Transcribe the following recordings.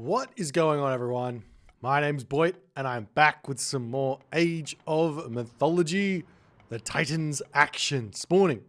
What is going on, everyone? My name's Boit, and I'm back with some more Age of Mythology. The Titans action spawning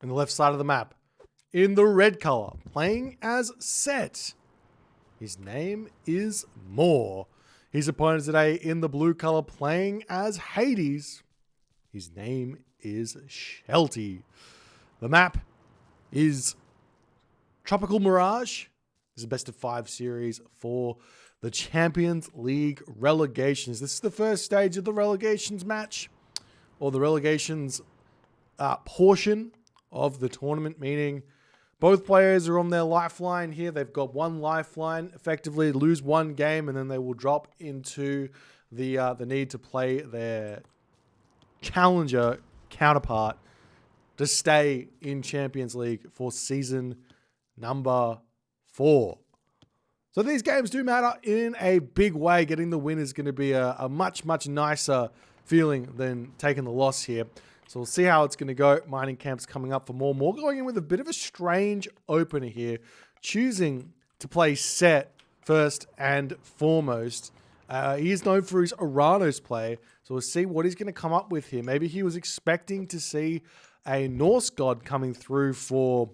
in the left side of the map. In the red color, playing as Set. His name is Moore. His opponent today in the blue color, playing as Hades. His name is Shelty. The map is Tropical Mirage. This is a best of 5 series for the Champions League relegations. This is the first stage of the relegations match, or the relegations portion of the tournament, meaning both players are on their lifeline here. They've got one lifeline, effectively lose one game, and then they will drop into the need to play their challenger counterpart to stay in Champions League for season number 4. So these games do matter in a big way. Getting the win is going to be a much, much nicer feeling than taking the loss here. So we'll see how it's going to go. Mining camp's coming up for more. More going in with a bit of a strange opener here. Choosing to play Set first and foremost. He is known for his Aranos play. So we'll see what he's going to come up with here. Maybe he was expecting to see a Norse god coming through for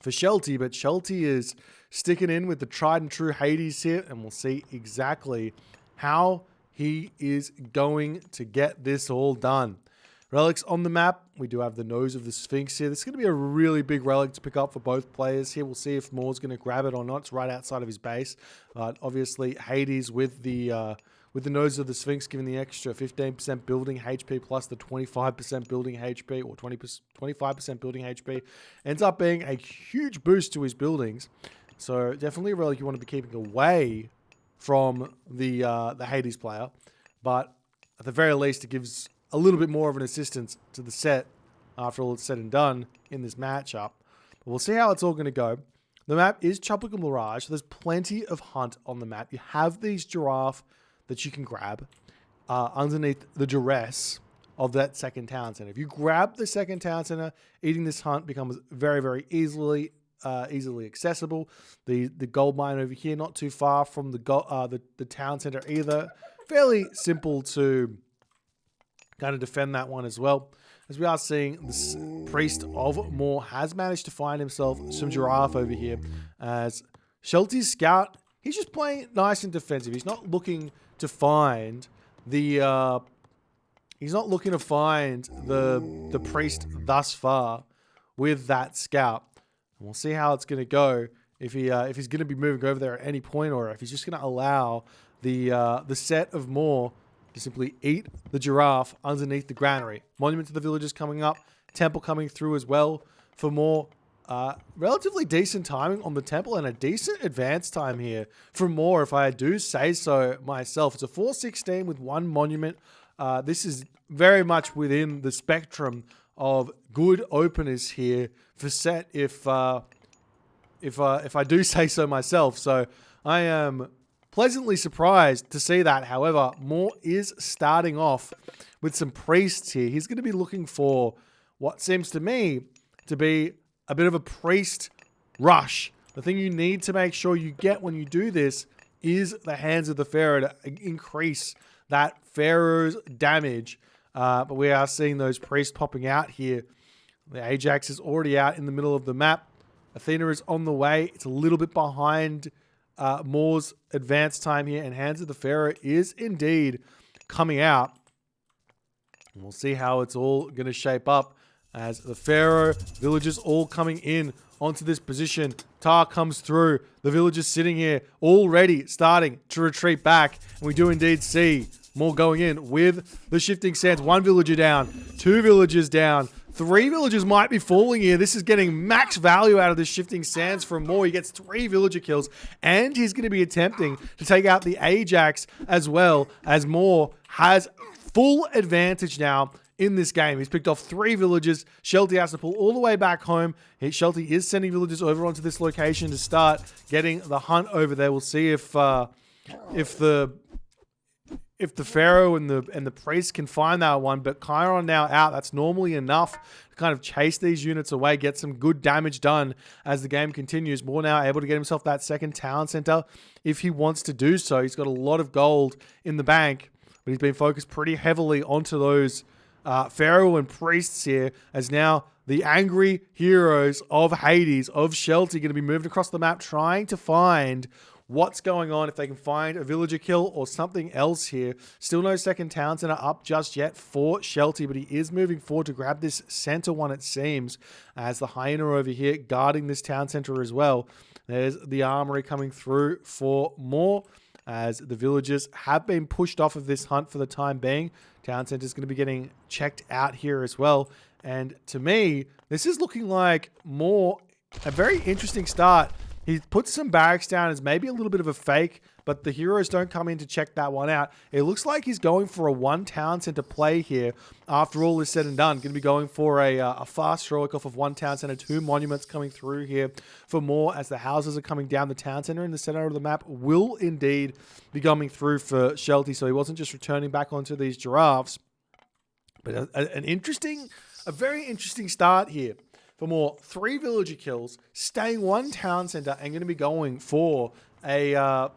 Shelty, but Shelty is sticking in with the tried and true Hades here, and we'll see exactly how he is going to get this all done. Relics on the map. We do have the nose of the Sphinx here. This is going to be a really big relic to pick up for both players here. We'll see if Moore's going to grab it or not. It's right outside of his base. But obviously, Hades with the nose of the Sphinx, giving the extra 15% building HP plus the 25% building HP, or 25% building HP, ends up being a huge boost to his buildings. So definitely a relic you want to be keeping away from the Hades player. But at the very least, it gives a little bit more of an assistance to the Set after all it's said and done in this matchup. But we'll see how it's all going to go. The map is Tropical Mirage. So there's plenty of hunt on the map. You have these giraffe that you can grab underneath the duress of that second town center. If you grab the second town center, eating this hunt becomes very, very easily accessible. The gold mine over here, not too far from the town center either. Fairly simple to kind of defend that one as well. As we are seeing, this Priest of Moore has managed to find himself some giraffe over here. As Shelty's scout, he's just playing nice and defensive. He's not looking to find the priest thus far with that scout. And we'll see how it's going to go if he's going to be moving over there at any point, or if he's just going to allow the Set of Moore to simply eat the giraffe underneath the granary. Monument to the Villagers coming up, temple coming through as well for Moore. Relatively decent timing on the temple and a decent advance time here for Moore, if I do say so myself. It's a 416 with one monument. This is very much within the spectrum of good openers here for Set, if I do say so myself. So I am pleasantly surprised to see that. However, Moore is starting off with some priests here. He's going to be looking for what seems to me to be a bit of a priest rush. The thing you need to make sure you get when you do this is the Hands of the Pharaoh to increase that Pharaoh's damage. But we are seeing those priests popping out here. The Ajax is already out in the middle of the map. Athena is on the way. It's a little bit behind Moore's advance time here. And Hands of the Pharaoh is indeed coming out. And we'll see how it's all going to shape up. As the Pharaoh, villagers all coming in onto this position. Tar comes through. The villagers sitting here already starting to retreat back. And we do indeed see Moore going in with the shifting sands. 1 villager down. 2 villagers down. 3 villagers might be falling here. This is getting max value out of the shifting sands from Moore. He gets 3 villager kills. And he's going to be attempting to take out the Ajax as well, as Moore has full advantage now in this game. He's picked off 3 villagers. Shelty has to pull all the way back home. Shelty is sending villagers over onto this location to start getting the hunt over there. We'll see if if the Pharaoh and the priest can find that one, but Chiron now out. That's normally enough to kind of chase these units away, get some good damage done as the game continues. Moore now able to get himself that second town center if he wants to do so. He's got a lot of gold in the bank, but he's been focused pretty heavily onto those Pharaoh and priests here, as now the angry heroes of Hades, of Shelty, going to be moved across the map trying to find what's going on, if they can find a villager kill or something else here. Still no second town center up just yet for Shelty, but he is moving forward to grab this center one, it seems, as the hyena over here guarding this town center as well. There's the armory coming through for more, as the villagers have been pushed off of this hunt for the time being. Town center is going to be getting checked out here as well. And to me, this is looking like more a very interesting start. He puts some barracks down as maybe a little bit of a fake, but the heroes don't come in to check that one out. It looks like he's going for a one town center play here after all is said and done. Going to be going for a fast heroic off of one town center, 2 monuments coming through here for more as the houses are coming down. The town center in the center of the map will indeed be coming through for Shelty, so he wasn't just returning back onto these giraffes. But a very interesting start here. For more 3 villager kills, staying one town center, and going to be going for a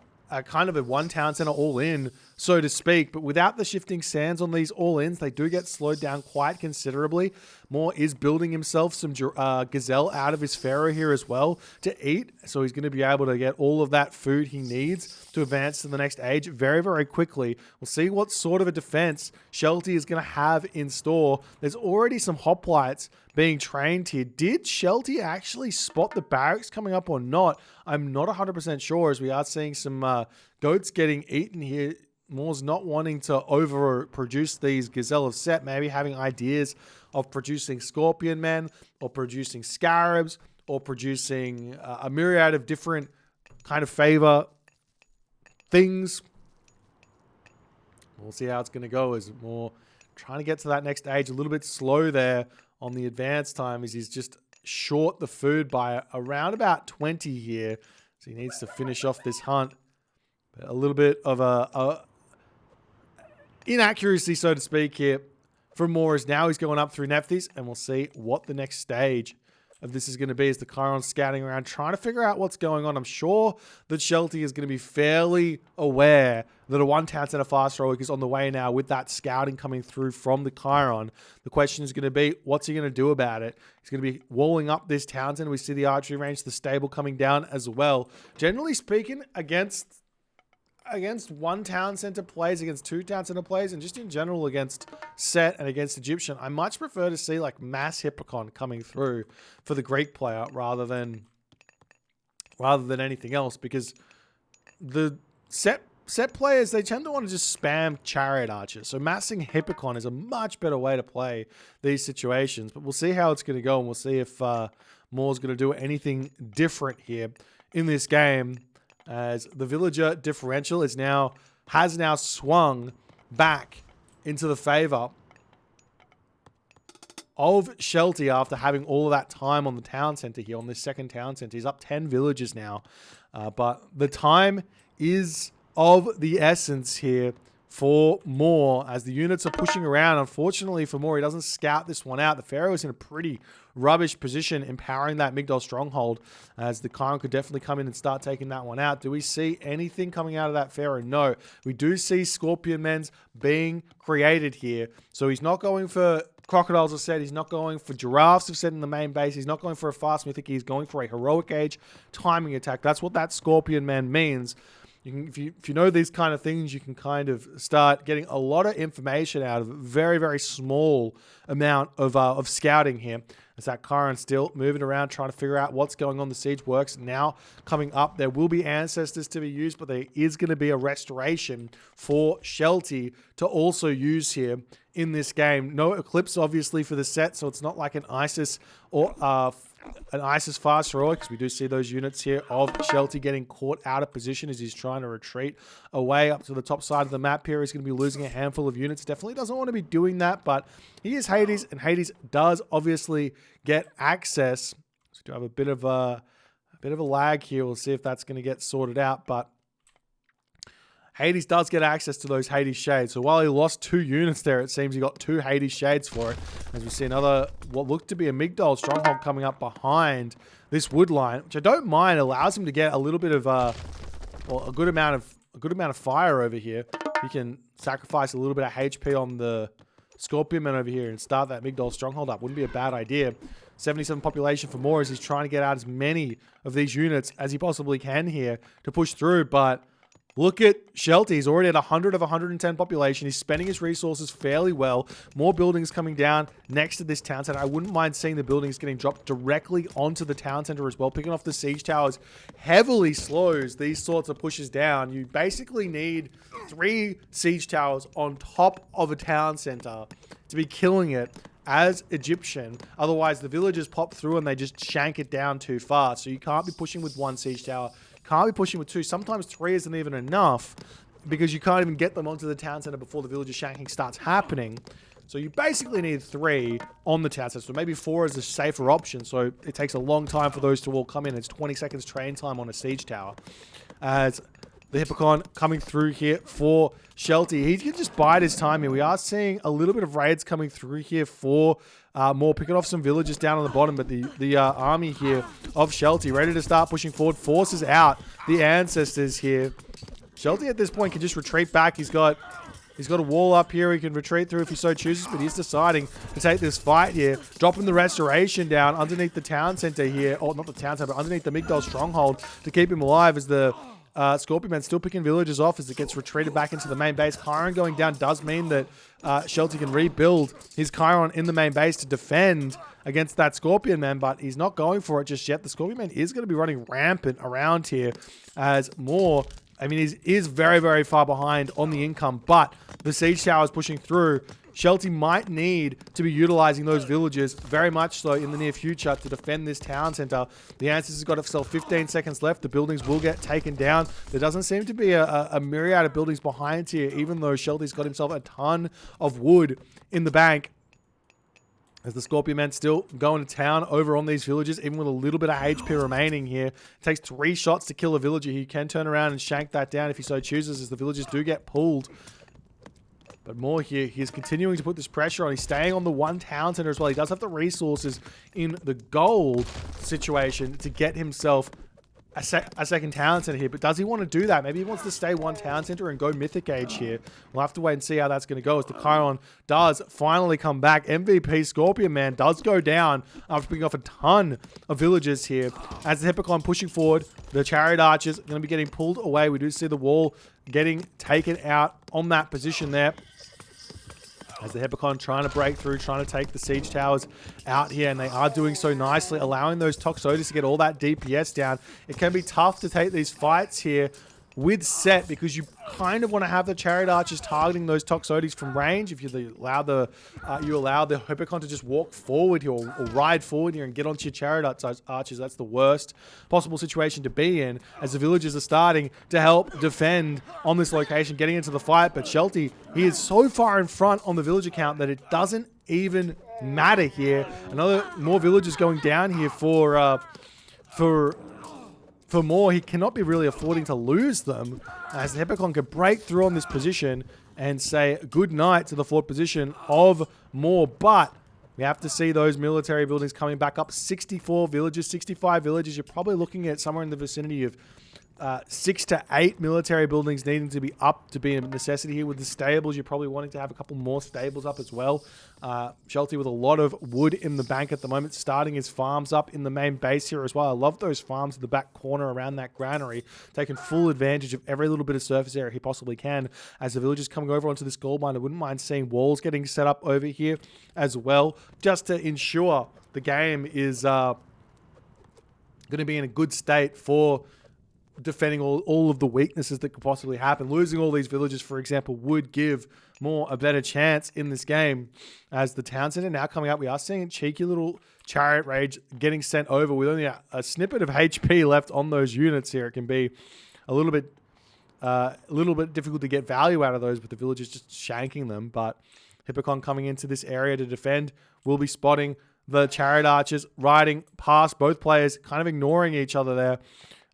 kind of a one town center all in, so to speak. But without the shifting sands on these all ins, they do get slowed down quite considerably. Moore is building himself some gazelle out of his Pharaoh here as well to eat. So he's going to be able to get all of that food he needs to advance to the next age very, very quickly. We'll see what sort of a defense Shelty is going to have in store. There's already some hoplites being trained here. Did Shelty actually spot the barracks coming up or not? I'm not 100% sure, as we are seeing some goats getting eaten here. Moore's not wanting to overproduce these gazelle of set, maybe having ideas of producing scorpion men or producing scarabs or producing a myriad of different kind of favor things. We'll see how it's going to go, as Moore trying to get to that next age. A little bit slow there on the advance time, as he's just short the food by around about 20 here. So he needs to finish off this hunt. But a little bit of a inaccuracy, so to speak, here from Moore, as now he's going up through Nephthys, and we'll see what the next stage of this is going to be as the Chiron's scouting around, trying to figure out what's going on. I'm sure that Shelty is going to be fairly aware that a one town center fast heroic is on the way now with that scouting coming through from the Chiron. The question is going to be, what's he going to do about it? He's going to be walling up this town center. We see the archery range, the stable coming down as well. Generally speaking, against one town center plays, against 2 town center plays, and just in general against Set and against Egyptian, I much prefer to see like mass Hippocon coming through for the Greek player rather than anything else, because the set players, they tend to want to just spam chariot archers. So massing Hippocon is a much better way to play these situations. But we'll see how it's going to go, and we'll see if Moore's going to do anything different here in this game, as the villager differential has now swung back into the favor of Shelty after having all of that time on the town center here, on this second town center. He's up 10 villagers now, but the time is of the essence here for Moore, as the units are pushing around. Unfortunately for Moore, he doesn't scout this one out. The Pharaoh is in a pretty rubbish position empowering that Migdol stronghold, as the Chiron could definitely come in and start taking that one out. Do we see anything coming out of that Pharaoh? No. We do see Scorpion Men's being created here. So he's not going for crocodiles, as said. He's not going for giraffes, as said, in the main base. He's not going for a fast mythic. He's going for a heroic age timing attack. That's what that Scorpion Man means. If you know these kind of things, you can kind of start getting a lot of information out of a very, very small amount of scouting here. As that Chiron still moving around, trying to figure out what's going on. The siege works now coming up. There will be ancestors to be used, but there is going to be a restoration for Shelty to also use here in this game. No Eclipse, obviously, for the set, so it's not like an Isis or an Isis fast heroic, because we do see those units here of Shelty getting caught out of position as he's trying to retreat away up to the top side of the map here. He's going to be losing a handful of units. Definitely doesn't want to be doing that, but he is Hades, and Hades does obviously get access. So we do have a bit of a lag here. We'll see if that's going to get sorted out, but Hades does get access to those Hades shades. So while he lost 2 units there, it seems he got 2 Hades shades for it. As we see another, what looked to be a Migdol stronghold coming up behind this wood line, which I don't mind. It allows him to get a little bit of, well, a good amount of fire over here. He can sacrifice a little bit of HP on the Scorpion Man over here and start that Migdol stronghold up. Wouldn't be a bad idea. 77 population for more as he's trying to get out as many of these units as he possibly can here to push through, but look at Shelty. He's already at 100 of 110 population. He's spending his resources fairly well. More buildings coming down next to this town center. I wouldn't mind seeing the buildings getting dropped directly onto the town center as well. Picking off the siege towers heavily slows these sorts of pushes down. You basically need 3 siege towers on top of a town center to be killing it as Egyptian. Otherwise, the villagers pop through and they just shank it down too fast. So you can't be pushing with 1 siege tower. Can't be pushing with 2. Sometimes 3 isn't even enough because you can't even get them onto the town center before the villager shanking starts happening. So you basically need 3 on the town center. So maybe 4 is a safer option. So it takes a long time for those to all come in. It's 20 seconds train time on a siege tower. As the Hippocon coming through here for Shelty. He can just bide his time here. We are seeing a little bit of raids coming through here for more, picking off some villages down on the bottom, but the army here of Shelty ready to start pushing forward, forces out the ancestors here. Shelty at this point can just retreat back. He's got a wall up here he can retreat through if he so chooses, but he's deciding to take this fight here, dropping the restoration down underneath the town center here, or not the town center, but underneath the Migdol stronghold to keep him alive as the Scorpion Man still picking villagers off as it gets retreated back into the main base. Chiron going down does mean that Shelty can rebuild his Chiron in the main base to defend against that Scorpion Man, but he's not going for it just yet. The Scorpion Man is going to be running rampant around here as more... I mean, he is very, very far behind on the income, but the siege tower is pushing through. Shelty might need to be utilizing those villages very much so in the near future to defend this town center. The Ancestors has got himself 15 seconds left. The buildings will get taken down. There doesn't seem to be a myriad of buildings behind here, even though Shelty's got himself a ton of wood in the bank. As the Scorpion Man still going to town over on these villages, even with a little bit of HP remaining here. It takes 3 shots to kill a villager. He can turn around and shank that down if he so chooses, as the villagers do get pulled. But more here, he's continuing to put this pressure on. He's staying on the 1 town center as well. He does have the resources in the gold situation to get himself a second town center here, but does he want to do that? Maybe he wants to stay 1 town center and go Mythic Age here. We'll have to wait and see how that's going to go as the Chiron does finally come back. MVP Scorpion Man does go down after picking off a ton of villagers here. As the Hippocon pushing forward, the Chariot Archers are going to be getting pulled away. We do see the wall getting taken out on that position there. As the Hippocon trying to break through, trying to take the siege towers out here, and they are doing so nicely, allowing those Toxotes to get all that DPS down. It can be tough to take these fights here with set because you kind of want to have the Chariot Archers targeting those Toxotes from range. If you allow the Hippocon to just walk forward here or ride forward here and get onto your Chariot Archers, that's the worst possible situation to be in, as the villagers are starting to help defend on this location, getting into the fight. But Shelty, he is so far in front on the villager count that it doesn't even matter here. More villagers going down here for more. He cannot be really affording to lose them, as the Hippocon can break through on this position and say good night to the fort position of more. But we have to see those military buildings coming back up. 64 villages, 65 villages. You're probably looking at somewhere in the vicinity of 6 to 8 military buildings needing to be up to be a necessity here. With the stables, you're probably wanting to have a couple more stables up as well. Shelty with a lot of wood in the bank at the moment, starting his farms up in the main base here as well. I love those farms in the back corner around that granary, taking full advantage of every little bit of surface area he possibly can. As the villagers coming over onto this gold mine, I wouldn't mind seeing walls getting set up over here as well, just to ensure the game is going to be in a good state for defending all of the weaknesses that could possibly happen. Losing all these villages, for example, would give more a better chance in this game. As the town center now coming up, we are seeing a cheeky little Chariot Rage getting sent over with only a snippet of HP left on those units here. It can be a little bit difficult to get value out of those with the villagers just shanking them. But Hippocon coming into this area to defend will be spotting the Chariot Archers riding past both players, kind of ignoring each other there.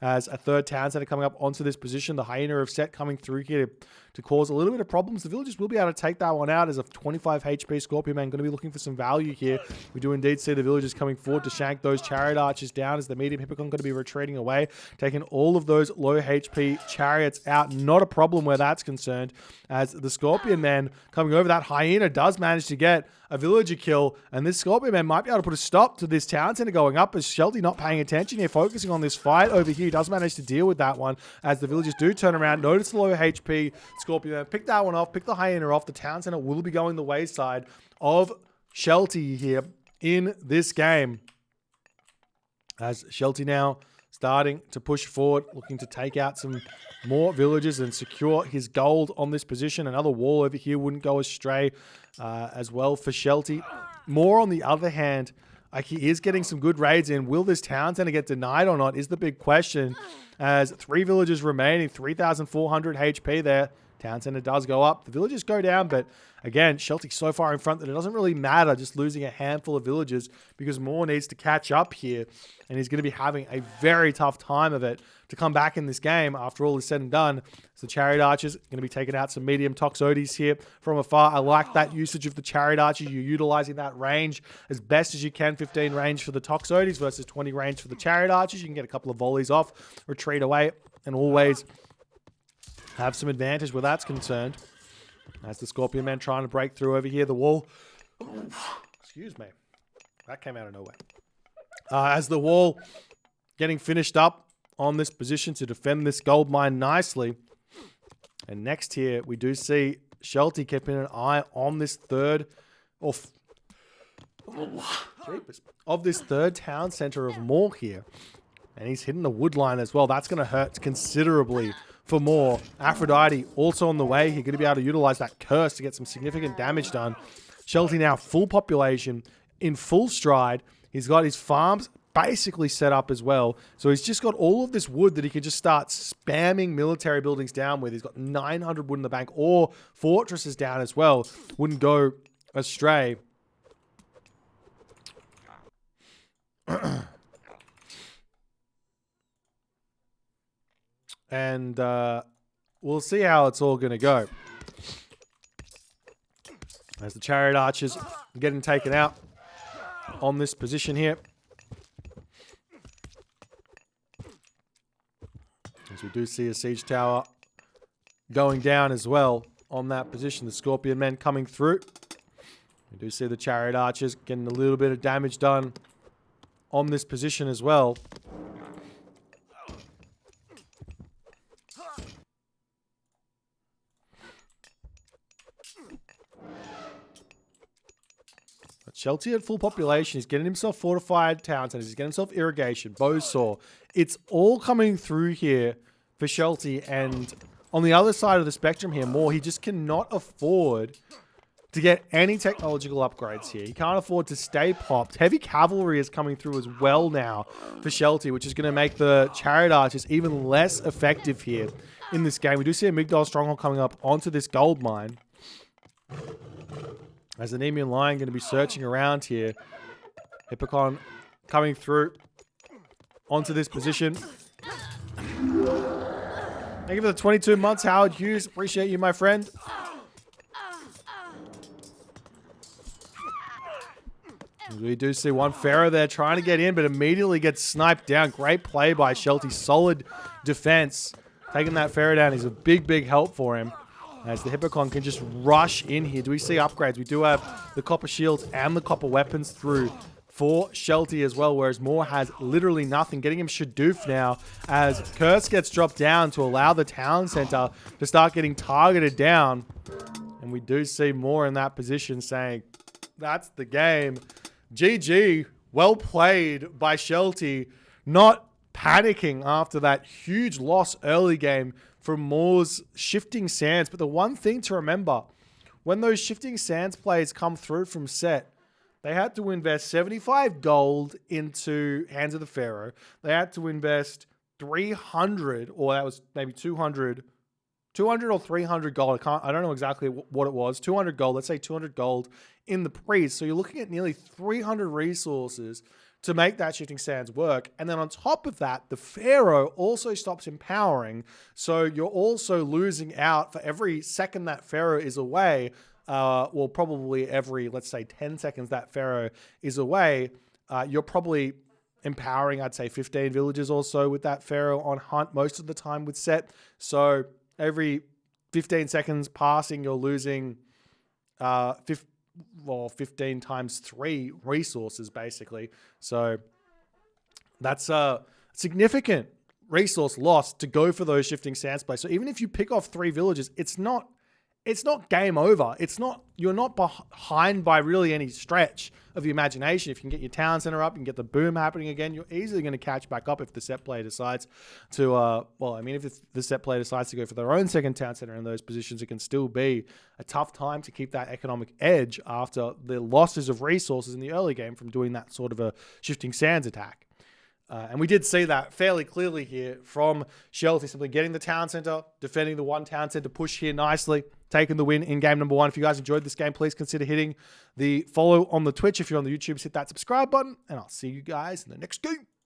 as a third town center coming up onto this position. The Hyena of Set coming through here to cause a little bit of problems. The villagers will be able to take that one out as a 25 HP Scorpion Man going to be looking for some value here. We do indeed see the villagers coming forward to shank those Chariot Archers down as the medium Hippocon going to be retreating away, taking all of those low HP chariots out. Not a problem where that's concerned, as the Scorpion Man coming over. That Hyena does manage to get a villager kill, and this Scorpion Man might be able to put a stop to this town center going up, as Shelty not paying attention here, focusing on this fight over here. He does manage to deal with that one as the villagers do turn around, notice the low HP Scorpion Man, pick that one off, pick the Hyena off. The town center will be going the wayside of Shelty here in this game, as Shelty now starting to push forward, looking to take out some more villagers and secure his gold on this position. Another wall over here wouldn't go astray as well for Shelty. More on the other hand, like, he is getting some good raids in. Will this town center get denied or not is the big question, as 3 villagers remaining, 3,400 HP there. Town center does go up. The villagers go down, but again, Shelty's so far in front that it doesn't really matter just losing a handful of villagers, because more needs to catch up here, and he's going to be having a very tough time of it to come back in this game after all is said and done. So the Chariot Archers going to be taking out some medium Toxotes here from afar. I like that usage of the Chariot Archers. You're utilizing that range as best as you can. 15 range for the Toxotes versus 20 range for the Chariot Archers. You can get a couple of volleys off, retreat away, and always have some advantage where that's concerned. As the Scorpion Man trying to break through over here. The wall. Excuse me. That came out of nowhere. As the wall getting finished up on this position to defend this gold mine nicely. And next here, we do see Shelty keeping an eye on this third of this third town center of Moore here. And he's hitting the wood line as well. That's going to hurt considerably for Moore. Aphrodite also on the way. He's going to be able to utilize that curse to get some significant damage done. Shelty now full population, in full stride. He's got his farms basically set up as well. So he's just got all of this wood that he can just start spamming military buildings down with. He's got 900 wood in the bank, or fortresses down as well. Wouldn't go astray. And we'll see how it's all going to go. As the Chariot Archers getting taken out on this position here. As we do see a siege tower going down as well on that position. The Scorpion Men coming through. We do see the Chariot Archers getting a little bit of damage done on this position as well. But Shelty at full population. He's getting himself fortified town centers. He's getting himself irrigation, bowsaw. It's all coming through here for Shelty, and on the other side of the spectrum here, Moore, he just cannot afford to get any technological upgrades here. He can't afford to stay popped. Heavy cavalry is coming through as well now for Shelty, which is going to make the Chariot Archers even less effective here in this game. We do see a Migdol Stronghold coming up onto this gold mine, as the Nemean Lion going to be searching around here. Hippocon coming through onto this position. Thank you for the 22 months, Howard Hughes. Appreciate you, my friend. We do see one Pharoah there trying to get in, but immediately gets sniped down. Great play by Shelty. Solid defense. Taking that Pharoah down is a big, big help for him, as the Hippocon can just rush in here. Do we see upgrades? We do have the copper shields and the copper weapons through for Shelty as well, whereas Moore has literally nothing. Getting him Shadoof now, as Curse gets dropped down to allow the town center to start getting targeted down. And we do see Moore in that position saying, that's the game. GG, well played by Shelty, not panicking after that huge loss early game from Moore's Shifting Sands. But the one thing to remember, when those Shifting Sands plays come through from set, they had to invest 75 gold into Hands of the Pharaoh. They had to invest 300, or that was maybe 200 or 300 gold. I don't know exactly what it was. 200 gold. Let's say 200 gold in the priest. So you're looking at nearly 300 resources to make that shifting sands work. And then on top of that, the Pharaoh also stops empowering. So you're also losing out for every second that Pharaoh is away. Well, probably every, let's say 10 seconds that Pharaoh is away, you're probably empowering, I'd say 15 villages or so with that Pharaoh on hunt most of the time with set. So every 15 seconds passing, you're losing 15 times 3 resources, basically. So that's a significant resource loss to go for those shifting sands plays. So even if you pick off 3 villages, it's not game over. You're not behind by really any stretch of the imagination. If you can get your town center up and get the boom happening again, you're easily going to catch back up if the set player decides to, if the set player decides to go for their own second town center in those positions, it can still be a tough time to keep that economic edge after the losses of resources in the early game from doing that sort of a shifting sands attack. And we did see that fairly clearly here from Shelty, simply getting the town center, defending the one town center push here nicely, taking the win in game number 1. If you guys enjoyed this game, please consider hitting the follow on the Twitch. If you're on the YouTube, hit that subscribe button, and I'll see you guys in the next game.